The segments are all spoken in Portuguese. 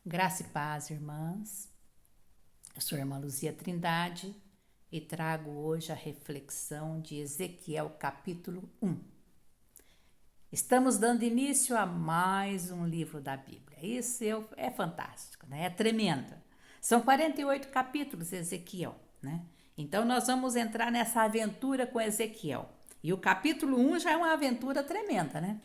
Graça e paz, irmãs. Eu sou a irmã Luzia Trindade e trago hoje a reflexão de Ezequiel capítulo 1. Estamos dando início a mais um livro da Bíblia. Isso é fantástico, né? É tremendo. São 48 capítulos, Ezequiel, né? Então nós vamos entrar nessa aventura com Ezequiel. E o capítulo 1 já é uma aventura tremenda, né?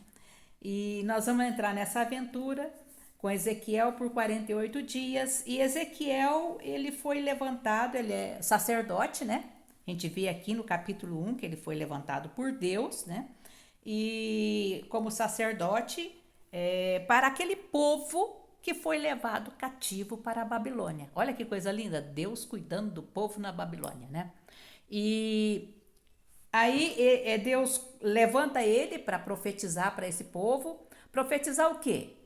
E nós vamos entrar nessa aventura com Ezequiel por 48 dias. E Ezequiel, ele foi levantado, ele é sacerdote, né? A gente vê aqui no capítulo 1 que ele foi levantado por Deus, né? E como sacerdote para aquele povo que foi levado cativo para a Babilônia. Olha que coisa linda, Deus cuidando do povo na Babilônia, né? E aí Deus levanta ele para profetizar para esse povo. Profetizar o quê?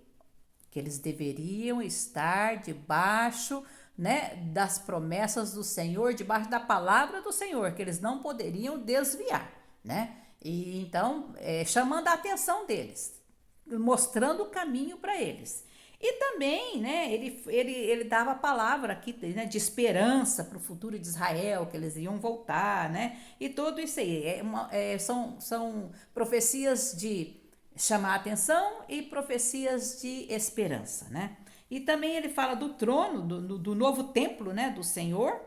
Que eles deveriam estar debaixo, né, das promessas do Senhor, debaixo da palavra do Senhor, que eles não poderiam desviar, né? E então, chamando a atenção deles, mostrando o caminho para eles. E também, né, ele dava a palavra aqui, né, de esperança para o futuro de Israel, que eles iam voltar, né? E tudo isso aí são profecias de chamar a atenção e profecias de esperança, né? E também ele fala do trono, do novo templo, né, do Senhor.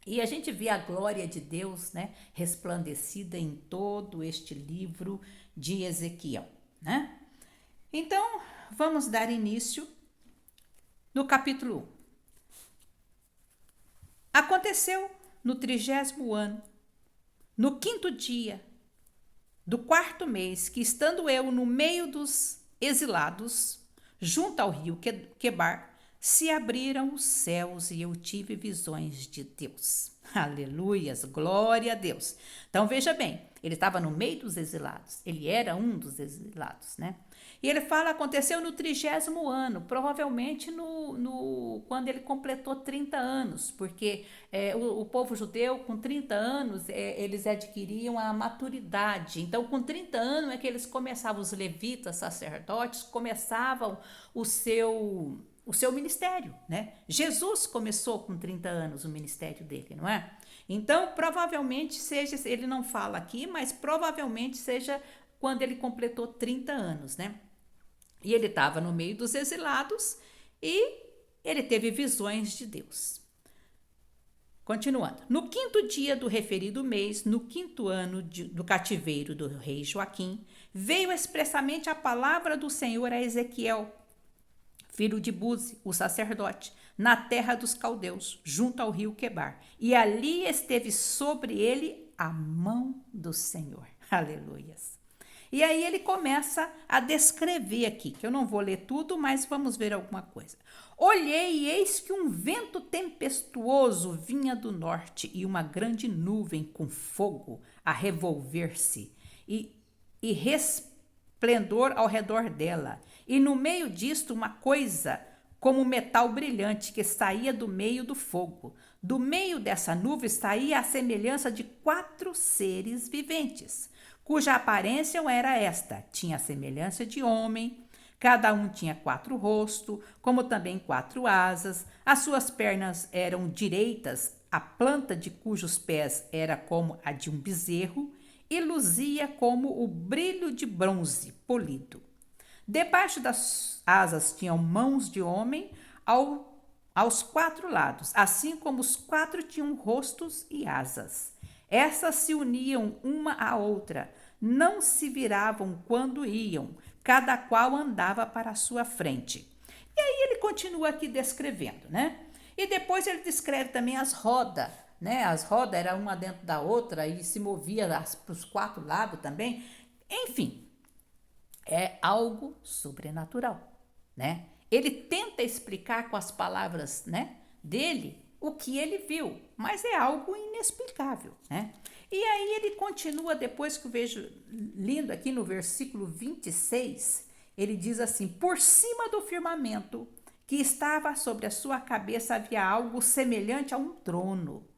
E a gente vê a glória de Deus, né, resplandecida em todo este livro de Ezequiel, né? Então, vamos dar início no capítulo 1. Aconteceu no 30º ano, no 5º dia do 4º mês, que estando eu no meio dos exilados, junto ao rio Quebar, se abriram os céus e eu tive visões de Deus. Aleluias, glória a Deus. Então veja bem, ele estava no meio dos exilados, ele era um dos exilados, né? E ele fala, aconteceu no 30º ano, provavelmente quando ele completou 30 anos, porque o povo judeu, com 30 anos, eles adquiriam a maturidade. Então, com 30 anos é que eles começavam, os levitas, sacerdotes, começavam o seu ministério, né? Jesus começou com 30 anos o ministério dele, não é? Então, provavelmente seja, ele não fala aqui, mas provavelmente seja quando ele completou 30 anos, né? E ele estava no meio dos exilados e ele teve visões de Deus. Continuando. No 5º dia do referido mês, no 5º ano do cativeiro do rei Joaquim, veio expressamente a palavra do Senhor a Ezequiel, filho de Buzi, o sacerdote, na terra dos caldeus, junto ao rio Quebar. E ali esteve sobre ele a mão do Senhor. Aleluias. E aí ele começa a descrever aqui, que eu não vou ler tudo, mas vamos ver alguma coisa. Olhei e eis que um vento tempestuoso vinha do norte e uma grande nuvem com fogo a revolver-se e resplendor ao redor dela. E no meio disto uma coisa como metal brilhante que saía do meio do fogo. Do meio dessa nuvem saía a semelhança de 4 seres viventes, cuja aparência era esta: tinha a semelhança de homem, cada um tinha 4 rostos, como também 4 asas, as suas pernas eram direitas, a planta de cujos pés era como a de um bezerro, e luzia como o brilho de bronze polido. Debaixo das asas tinham mãos de homem aos 4 lados, assim como os 4 tinham rostos e asas. Essas se uniam uma à outra, não se viravam quando iam, cada qual andava para a sua frente. E aí ele continua aqui descrevendo, né? E depois ele descreve também as rodas, né? As rodas eram uma dentro da outra e se movia para os 4 lados também. Enfim, é algo sobrenatural, né? Ele tenta explicar com as palavras, né, dele o que ele viu, mas é algo inexplicável, né? E aí ele continua, depois que eu vejo lindo aqui no versículo 26, ele diz assim: por cima do firmamento que estava sobre a sua cabeça havia algo semelhante a um trono,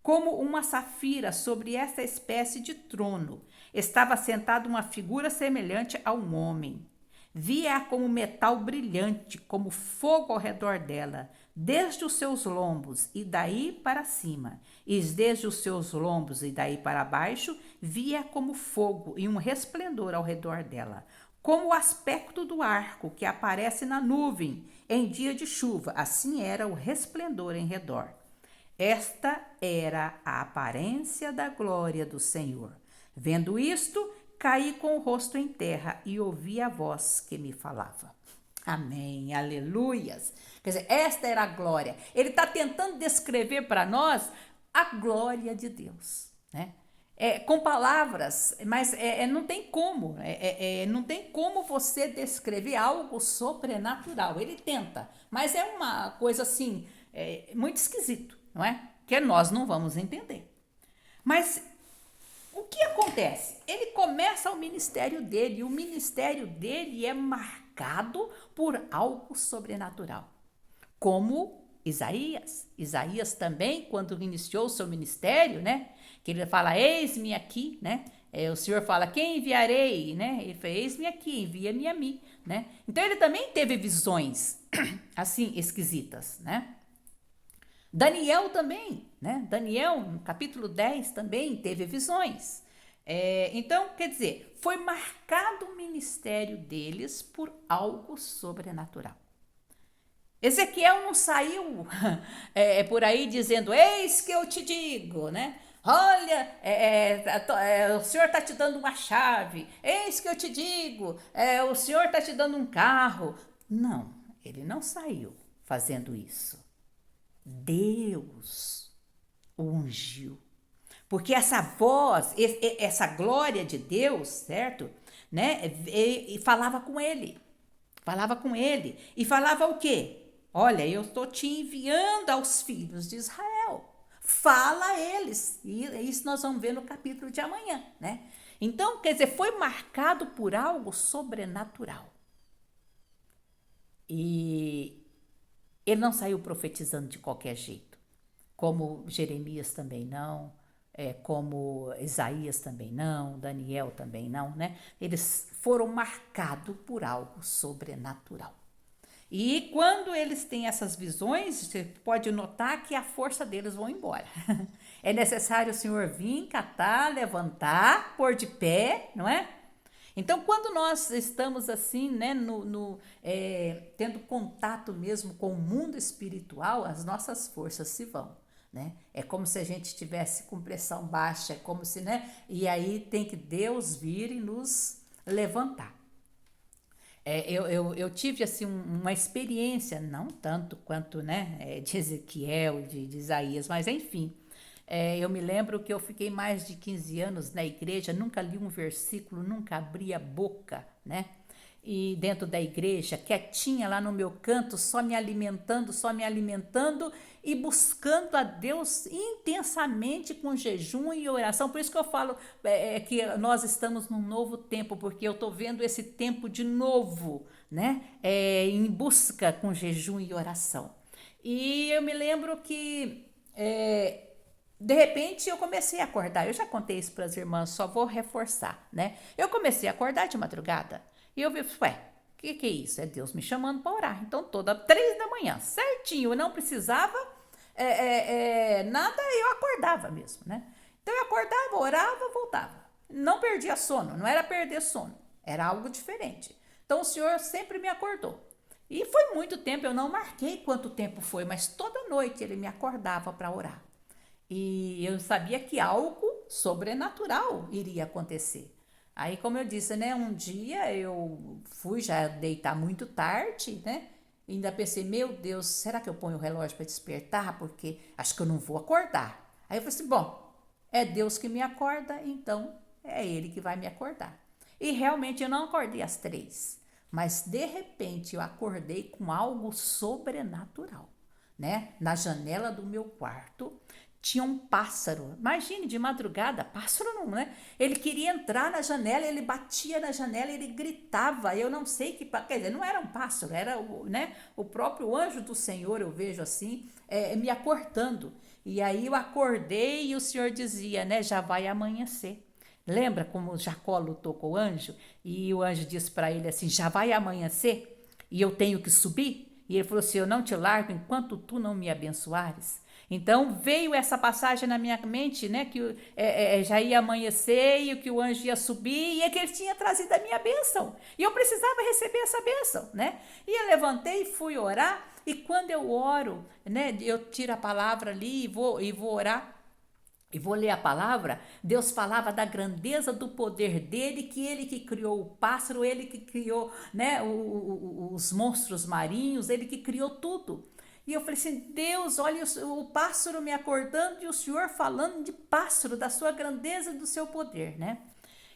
como uma safira. Sobre essa espécie de trono estava sentada uma figura semelhante a um homem. Via-a como metal brilhante, como fogo ao redor dela, desde os seus lombos e daí para cima, e desde os seus lombos e daí para baixo, via como fogo e um resplendor ao redor dela, como o aspecto do arco que aparece na nuvem em dia de chuva, assim era o resplendor em redor. Esta era a aparência da glória do Senhor. Vendo isto, caí com o rosto em terra e ouvi a voz que me falava. Amém, aleluias. Quer dizer, esta era a glória. Ele está tentando descrever para nós a glória de Deus, né? Com palavras, mas não tem como, não tem como você descrever algo sobrenatural. Ele tenta, mas é uma coisa assim, muito esquisito, não é? Que nós não vamos entender. Mas o que acontece? Ele começa o ministério dele, e o ministério dele é marcado por algo sobrenatural, como Isaías. Isaías também, quando iniciou o seu ministério, né? Que ele fala, eis-me aqui, né? O Senhor fala, quem enviarei, né? Ele fala, eis-me aqui, envia-me a mim, né? Então ele também teve visões, assim, esquisitas, né? Daniel também, né? Daniel, no capítulo 10, também teve visões. Então, quer dizer, foi marcado o ministério deles por algo sobrenatural. Ezequiel não saiu por aí dizendo, eis que eu te digo, né? Olha, o Senhor está te dando uma chave, eis que eu te digo, o Senhor está te dando um carro. Não, ele não saiu fazendo isso. Deus o ungiu. Porque essa voz, essa glória de Deus, certo? Né? E falava com ele. Falava com ele. E falava o quê? Olha, eu estou te enviando aos filhos de Israel. Fala a eles. E isso nós vamos ver no capítulo de amanhã, né? Então, quer dizer, foi marcado por algo sobrenatural. E ele não saiu profetizando de qualquer jeito, como Jeremias também não, como Isaías também não, Daniel também não, né? Eles foram marcados por algo sobrenatural. E quando eles têm essas visões, você pode notar que a força deles vai embora. É necessário o Senhor vir, catar, levantar, pôr de pé, não é? Então, quando nós estamos assim, né, tendo contato mesmo com o mundo espiritual, as nossas forças se vão, né? É como se a gente estivesse com pressão baixa, é como se, né? E aí tem que Deus vir e nos levantar. Eu tive assim uma experiência, não tanto quanto, né, de Ezequiel, de Isaías, mas enfim. Eu me lembro que eu fiquei mais de 15 anos na igreja, nunca li um versículo, nunca abri a boca, né? E dentro da igreja, quietinha lá no meu canto, só me alimentando e buscando a Deus intensamente com jejum e oração. Por isso que eu falo que nós estamos num novo tempo, porque eu estou vendo esse tempo de novo, né? Em busca com jejum e oração. E eu me lembro que de repente eu comecei a acordar. Eu já contei isso para as irmãs, só vou reforçar, né? Eu comecei a acordar de madrugada e eu vi, o que é isso? É Deus me chamando para orar. Então, toda 3 da manhã, certinho, eu não precisava nada, eu acordava mesmo, né? Então, eu acordava, orava, voltava. Não perdia sono, não era perder sono, era algo diferente. Então, o Senhor sempre me acordou. E foi muito tempo, eu não marquei quanto tempo foi, mas toda noite ele me acordava para orar. E eu sabia que algo sobrenatural iria acontecer. Aí, como eu disse, né, um dia eu fui já deitar muito tarde, né? E ainda pensei, meu Deus, será que eu ponho o relógio para despertar? Porque acho que eu não vou acordar. Aí eu falei assim, bom, é Deus que me acorda, então é Ele que vai me acordar. E realmente eu não acordei às 3, mas de repente eu acordei com algo sobrenatural, né? Na janela do meu quarto tinha um pássaro. Imagine, de madrugada, pássaro não, né? Ele queria entrar na janela, ele batia na janela, ele gritava. Eu não sei que, quer dizer, não era um pássaro, era né, o próprio anjo do Senhor, eu vejo assim, me acordando. E aí eu acordei e o Senhor dizia, né, já vai amanhecer. Lembra como Jacó lutou com o anjo? E o anjo disse para ele assim: já vai amanhecer e eu tenho que subir? E ele falou assim: eu não te largo enquanto tu não me abençoares. Então veio essa passagem na minha mente, né? Que já ia amanhecer e que o anjo ia subir e é que ele tinha trazido a minha bênção. E eu precisava receber essa bênção, né? E eu levantei e fui orar. E quando eu oro, né? Eu tiro a palavra ali e vou orar. E vou ler a palavra, Deus falava da grandeza do poder dele, que ele que criou o pássaro, ele que criou, né, os monstros marinhos, ele que criou tudo. E eu falei assim, Deus, olha o pássaro me acordando e o Senhor falando de pássaro, da sua grandeza e do seu poder, né?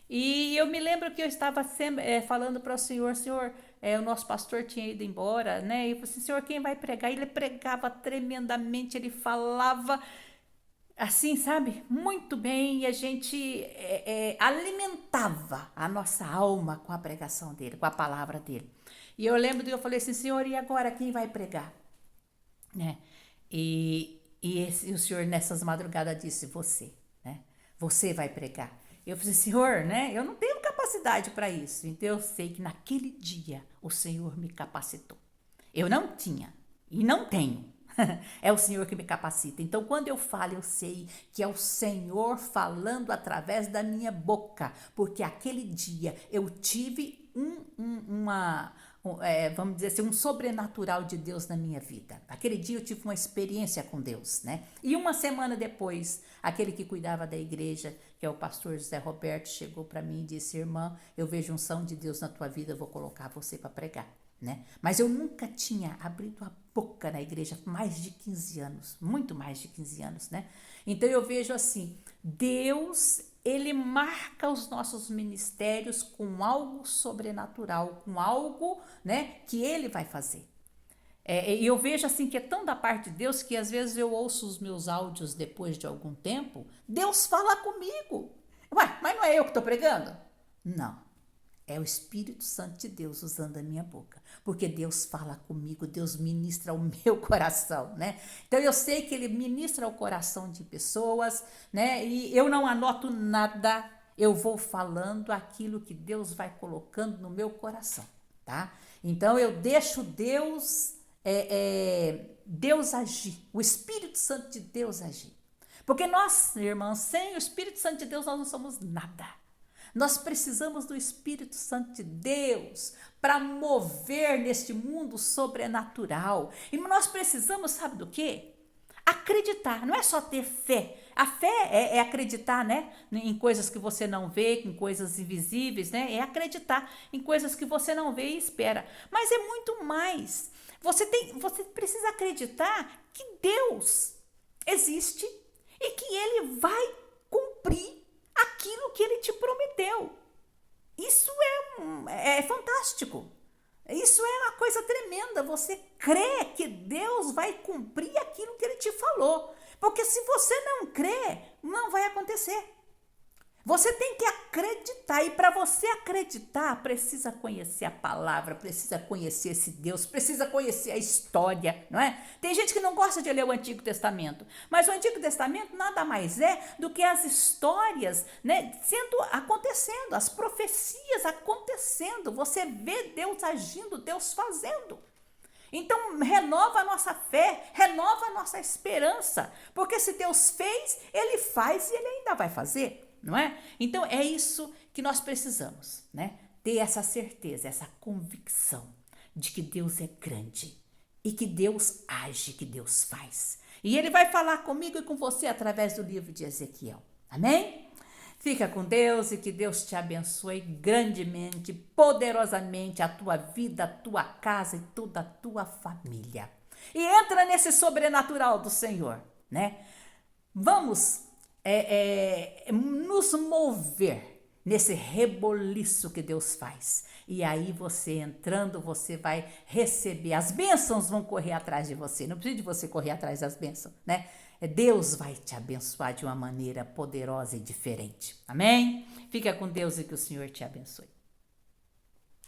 E eu me lembro que eu estava sempre, falando para o Senhor, Senhor, o nosso pastor tinha ido embora, né? E eu falei assim, Senhor, quem vai pregar? Ele pregava tremendamente, ele falava assim, sabe? Muito bem, e a gente alimentava a nossa alma com a pregação dele, com a palavra dele. E eu lembro que eu falei assim, Senhor, e agora quem vai pregar? Né? E o Senhor nessas madrugadas disse, você, né? Você vai pregar. Eu falei, Senhor, né? Eu não tenho capacidade para isso. Então eu sei que naquele dia o Senhor me capacitou. Eu não tinha e não tenho. É o Senhor que me capacita. Então, quando eu falo, eu sei que é o Senhor falando através da minha boca, porque aquele dia eu tive vamos dizer assim, um sobrenatural de Deus na minha vida. Aquele dia eu tive uma experiência com Deus, né? E uma semana depois, aquele que cuidava da igreja, que é o pastor José Roberto, chegou para mim e disse, irmã, eu vejo unção de Deus na tua vida, eu vou colocar você para pregar. Né? Mas eu nunca tinha abrido a boca na igreja há mais de 15 anos, muito mais de 15 anos, né? Então eu vejo assim, Deus, ele marca os nossos ministérios com algo sobrenatural, com algo, né, que ele vai fazer. E eu vejo assim que é tão da parte de Deus que às vezes eu ouço os meus áudios depois de algum tempo, Deus fala comigo. Ué, mas não é eu que estou pregando? Não. É o Espírito Santo de Deus usando a minha boca. Porque Deus fala comigo, Deus ministra o meu coração, né? Então eu sei que ele ministra o coração de pessoas, né? E eu não anoto nada, eu vou falando aquilo que Deus vai colocando no meu coração, tá? Então eu deixo Deus agir, o Espírito Santo de Deus agir. Porque nós, irmãos, sem o Espírito Santo de Deus nós não somos nada. Nós precisamos do Espírito Santo de Deus para mover neste mundo sobrenatural. E nós precisamos, sabe do quê? Acreditar, não é só ter fé. A fé é acreditar, né? Em coisas que você não vê, em coisas invisíveis, né? É acreditar em coisas que você não vê e espera. Mas é muito mais. Você precisa acreditar que Deus existe e que Ele vai cumprir aquilo que ele te prometeu. Isso é fantástico. Isso é uma coisa tremenda. Você crê que Deus vai cumprir aquilo que ele te falou. Porque se você não crê, não vai acontecer. Você tem que acreditar, e para você acreditar, precisa conhecer a palavra, precisa conhecer esse Deus, precisa conhecer a história, não é? Tem gente que não gosta de ler o Antigo Testamento, mas o Antigo Testamento nada mais é do que as histórias, né, acontecendo, as profecias acontecendo. Você vê Deus agindo, Deus fazendo. Então, renova a nossa fé, renova a nossa esperança, porque se Deus fez, Ele faz e Ele ainda vai fazer. Não é? Então é isso que nós precisamos, né? Ter essa certeza, essa convicção de que Deus é grande e que Deus age, que Deus faz. E Ele vai falar comigo e com você através do livro de Ezequiel. Amém? Fica com Deus e que Deus te abençoe grandemente, poderosamente a tua vida, a tua casa e toda a tua família. E entra nesse sobrenatural do Senhor, né? Vamos nos mover nesse reboliço que Deus faz. E aí você entrando, você vai receber. As bênçãos vão correr atrás de você. Não precisa de você correr atrás das bênçãos, né? Deus vai te abençoar de uma maneira poderosa e diferente. Amém? Fica com Deus e que o Senhor te abençoe.